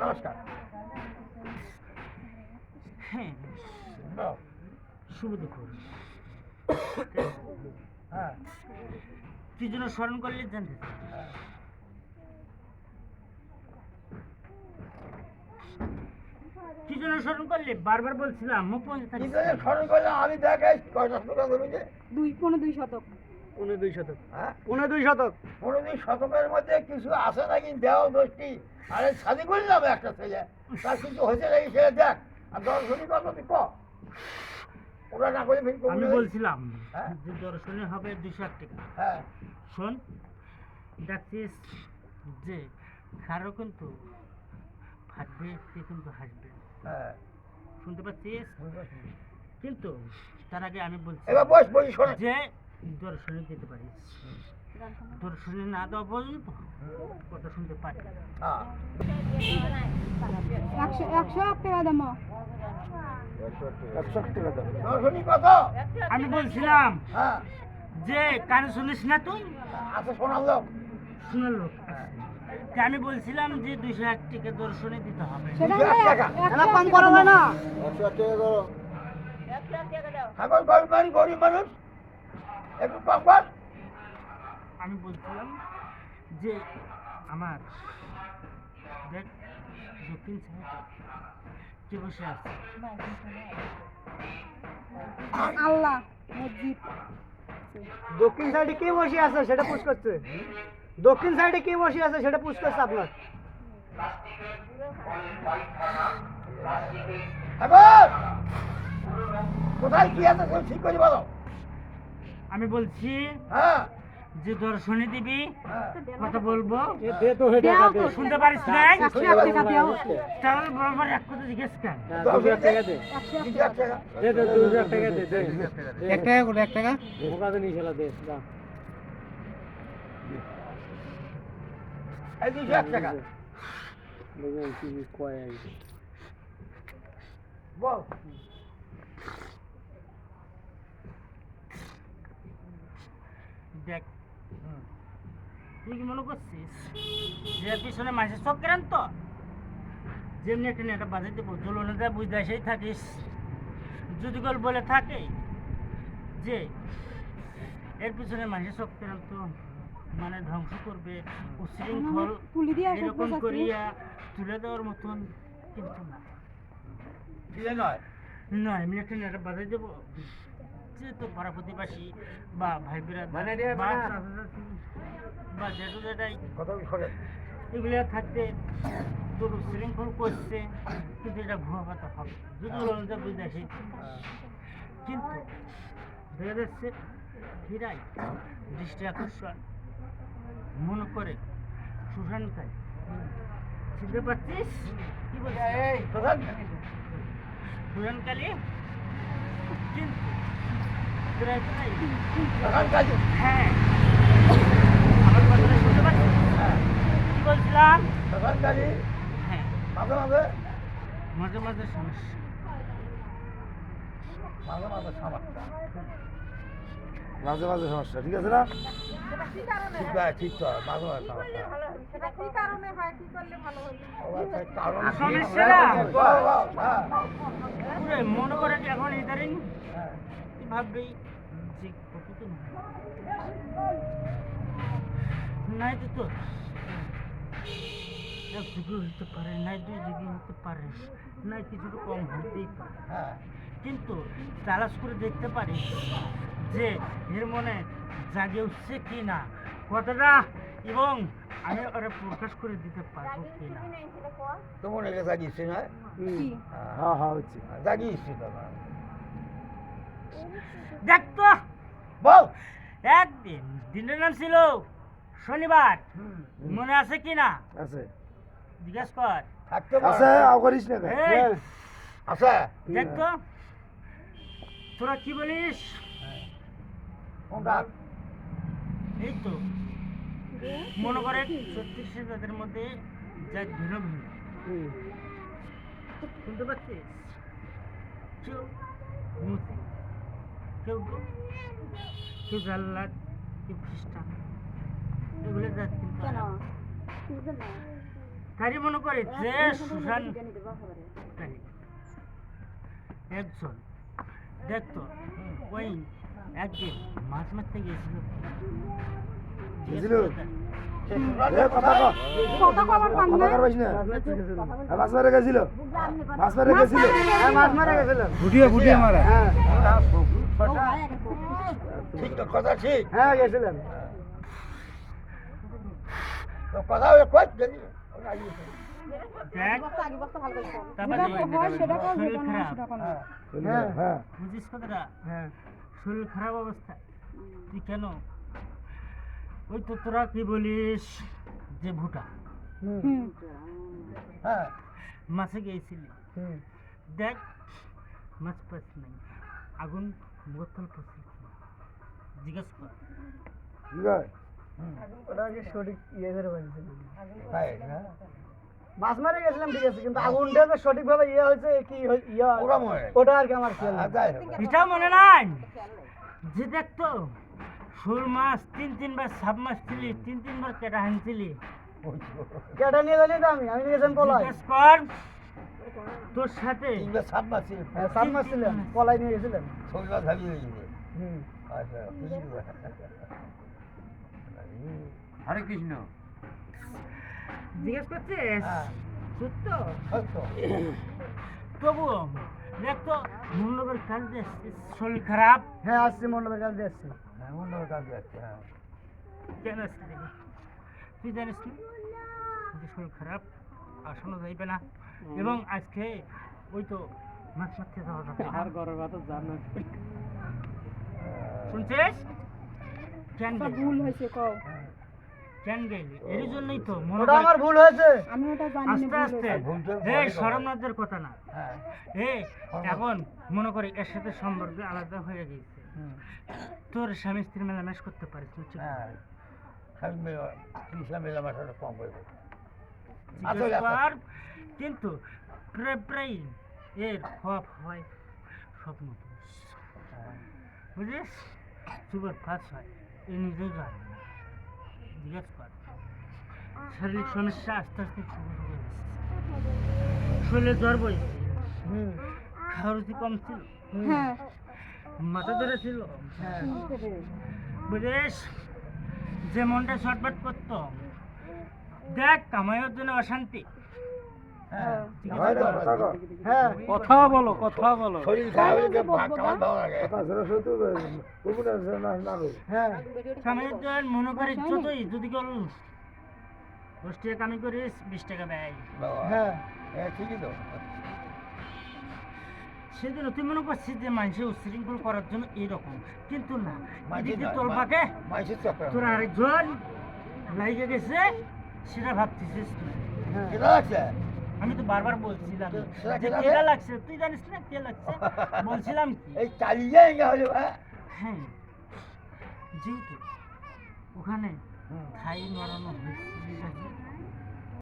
নমস্কার। হ্যাঁ, শুভ দুপুর। হ্যাঁ, কি জন্য স্মরণ করলে জানতে চাই? কি জন্য স্মরণ করলে? বারবার বলছিলাম মুখ বন্ধ কি থাকিস। করে স্মরণ করলাম আমি দেখাই কয়টা শতক জমিতে? 2.2 শতক। 2.5 শতক। হ্যাঁ, 2.5 শতক। 15 শতকের মধ্যে কিছু আছে নাকি দেহ দোষটি? আরে শাদি করলাম একটা ছেলে, তার কিছু হয়েছে নাকি ছেলে দেখ। আর দর্শনী কত তুই ক? ওরা না করে ফির আমি বলছিলাম হ্যাঁ? যে দর্শনে হবে 200 টাকা। হ্যাঁ, শোন, দেখছিস যে কারো কিন্তু ফাটবে, সে কিন্তু হাসবে। হ্যাঁ, শুনতে পাচ্ছিস? কিন্তু তার আগে আমি বলছি এবার বসি শোনে। যে দর্শনে দিতে পারিস। দর্শনে না দেওয়া পর্যন্ত কথা শুনতে পারি। হ্যাঁ, 100 টাকা দাম। 100 টাকা দাও। দর্শনী কত? আমি বলছিলাম হ্যাঁ, যে কানে শুনিস না তুই? আছে শোনার লোক। শুনে লোক। তা আমি বলছিলাম যে 201 টাকা দর্শনে দিতে হবে। সেটা 200 টাকা। না কম করা যায় না। এখন গরিব মানুষ একটু কম কর। আমি বলছিলাম যে আমার দেখ দক্ষিণ সাইডে কে বসে আছে? আল্লাহ মসজিদ। দক্ষিণ সাইডে কে বসে আছে সেটা পুশ করছে। দক্ষিণ সাইডে কে বসে আছে সেটা পুশ করছে আপনার। এখন কোথায় কি আছে সব ঠিক করে বলো। আমি বলছি হ্যাঁ, যে দর্শনে দিবি, হ্যাঁ, কথা বলবো। দে তো হেডে দেও তো। শুনতে পারিস নাই? 101 টাকা দাও। তাহলে বারবার এক কথা জিজ্ঞেস কেন? 200 টাকা দে। 200 টাকা। দে দে 200 টাকা দে দে। 1 টাকা করে 1 টাকা। মোকা তো নিছেলা দে। দাও। এই 201 টাকা। দেখুন কি কয় আই। বল। দেখ, তুই কি মনে করছিস যে পিছনে মাসে চক্রান্ত? যেমনি একটা নেটা বাজে দেবো, জ্বলনে বুঝতে সেই থাকিস। যদি গল বলে থাকে যে এর পিছনে মাসে চক্রান্ত মানে ধ্বংস করবে, উশৃঙ্খল তুলি দিয়ে আসো এরকম প্রশাসন। করিয়া তুলে দেওয়ার মতন কিন্তু না। কি নয়? না, এমনি একটা নেটা বাজে দেবো যেহেতু পাড়া প্রতিবাসী বা ভাই বিরাদ মানে রে, বা মানে। চাচা-চাচী বা জেঠু জেঠাই কত শোনে? এগুলো থাকতে তোর শৃঙ্খল করছে, কিন্তু এটা ভুয়া কথা হবে যদি লঞ্চা বুঝে আসে। কিন্তু দেখা যাচ্ছে হীরাই দৃষ্টি আকর্ষণ মনে করে সুশানকায় চিনতে পারছিস? কি বলছিস? এই প্রধান সুশানকালী কিন্তু তোরা নাই। প্রধান কাজী। হ্যাঁ, আমার কথাটা শুনতে পাচ্ছিস? কি বলছিলাম? প্রধান কাজী হ্যাঁ, মাঝে মাঝে মাঝে মাঝে সমস্যা। মাঝে মাঝে সমস্যা। মাঝে মাঝে সমস্যা ঠিক আছে না? ঠিক আছে, ঠিক তো মাঝে মাঝে সমস্যা। সেটা কি কারণে হয়, কি করলে ভালো হবে? ও আচ্ছা, কারণ কি? সমস্যাটা? বল, বল, হ্যাঁ, পুরো মনে করেন এখন ইদারিং হ্যাঁ। কি ভাববেই যে প্রকৃত নাই তো এক যুগে হতে পারে, নাই 2 যুগে হতে পারে, নাই কিছুটা কম হতেই পারে। হ্যাঁ, কিন্তু তালাশ করে দেখতে পারি যে এর মনে জাগে উঠছে কি না কথাটা, এবং আমি ওরা প্রকাশ করে দিতে পারবো কি না। তোমার এলাকা জাগিয়েছি না? কি? হ্যাঁ হ্যাঁ হচ্ছে। জাগিয়েছি তো না। দেখ তো বল। একদিন দিনের নাম ছিল শনিবার, মনে আছে কি না আছে জিজ্ঞেস কর। থাকতে আছে পারে। আও করিস না এই, আছে। দেখ তো তোরা কি বলিস? কোনটা? এই তো মনে করে 36 জাতের মধ্যে যা ভিন্ন ভিন্ন, শুনতে পাচ্ছিস? কেউ মুসলিম, কেউ কেউ জাল্লাদ, কেউ খ্রিস্টান, এগুলো জাত কিন্তু তারই মনে করে যে সুশান একজন দেখতো ওই একদিন মাছ মারতে গিয়েছিল। গেছিল? কথা কর কথা কবার পান কথা না কর না মাছ মারা গেছিল মাছ মারা গেছিল হ্যাঁ মাছ মারা গেছিল ফুটিয়ে মারা। হ্যাঁ ঠিক তো, কথা ঠিক। হ্যাঁ গেছিলেন তো কথা ওই কই জানি। দেখ আগে বস্তা ভালো করে তারপরে সেটা কর শরীর যেটা না খারাপ, সেটা কর হ্যাঁ হ্যাঁ বুঝিস কথাটা? হ্যাঁ শরীর খারাপ অবস্থা, তুই কেন ওই তো তোরা কি বলিস যে ভুটা হুম হ্যাঁ মাছে গিয়েছিলি, দেখ মাছ পাস নাই, আগুন বোতল পড়ছে, জিজ্ঞেস কর। ঠিক আছে ওটা কি সঠিক ইয়ে করে বলছেন তাই না? মাছ মারা গেছিলাম ঠিক আছে কিন্তু আগুনটা যে সঠিকভাবে ইয়ে হয়েছে কি ইয়ে ওরা মনে নেই। ওটা আর কি আমার খেয়াল নেই। যাই হোক। এটাও মনে নাই যে দেখতো শোল মাছ 3-3 সাব মাছ ছিলি, 3-3 কেটা হানছিলি, কেটা নিয়ে জানি তো আমি নিয়েছেন পলাই জিজ্ঞেস কর তোর সাথে তিনবার সাত মাস ছিল। হ্যাঁ সাত মাস ছিলেন পলাই নিয়ে গেছিলেন শরীরটা ভাবি হয়ে যাবে। হুম আচ্ছা, বুঝলি তো? হরে কৃষ্ণ। জিজ্ঞেস করছিস হ্যাঁ, সত্য? সত্য। তবুও দেখতো মূল্যবের কাজ দিয়েছিস, শরীর খারাপ হ্যাঁ আসছি মন্ডলের কাছে দিয়ে আসছি হ্যাঁ, অন্য কাজে আছে, হ্যাঁ। কেন আসলি? তুই জানিস না যে শরীর খারাপ আসানো যাইবে না, এবং আজকে ওই তো মাছ মারতে যাওয়া যাবে না। শুনছিস? কেন তা গেলি? ভুল হয়েছে কও কেন গেলি? এর জন্যই তো মনে ওটা কর আমার ভুল হয়েছে আমি ওটা জানি আস্তে না আস্তে ভুল তো এই ভুলই করে। সরমনাথের কথা না, হ্যাঁ, এখন মনে করি এর সাথে সম্পর্ক আলাদা হয়ে গেছে, তোর স্বামী স্ত্রী মেলামেশ করতে পারিস না, ঠিক হ্যাঁ। স্বামী মেলা- তুই স্বামী মেলামেশাটা কম করবে। জিজ্ঞেস আসলে কর, কিন্তু প্রায় প্রায় এর খোয়াব হয় স্বপ্ন দোষ। হ্যাঁ। বুঝিস? সুগার ফাঁস হয়, এ নিজেই জানে না। জিজ্ঞেস কর, শারীরিক সমস্যা আস্তে আস্তে শুরু হয়ে গেছে, শরীরে জ্বর বইছে, হুম খাওয়ার রুচি কম ছিল, হ্যাঁ মাথা ধরে ছিল, হ্যাঁ বুঝিস? যে মনটা ছটফট করতো, দেখ কামাইয়ের জন্য অশান্তি, হ্যাঁ, হয় না, কথা কর। হ্যাঁ কথা বলো কথা বলো। শরীর খারাপ হলে যে খাবার ভালো লাগে। হ্যাঁ কামাইয়ের জন্য মনে করিস যতই যদি কেউ 10 টাকা কামাই করিস 20 টাকা ব্যয়, বাবা, হ্যাঁ হ্যাঁ, ঠিকই তো। সেজন্য তুই মনে করছিস যে মানুষের উচ্ছৃঙ্খল করার জন্য এইরকম, কিন্তু না, মাঝে এদিকে নয়, তোর পাকে মাইসের চক্কর। তোর আরেকজন লাইগে গেছে, সেটা ভাবতেছিস তুই। হ্যাঁ কেনা লাগছে? আমি তো বারবার বলছিলাম সেটা যে কে লাগছে? কেটা লাগছে, তুই জানিস না কে লাগছে? বলছিলাম কি, এই চালিয়ে ইয়ে হলে, হ্যাঁ। হ্যাঁ যেহেতু ওখানে হুম। থাই মারানো হয়েছে,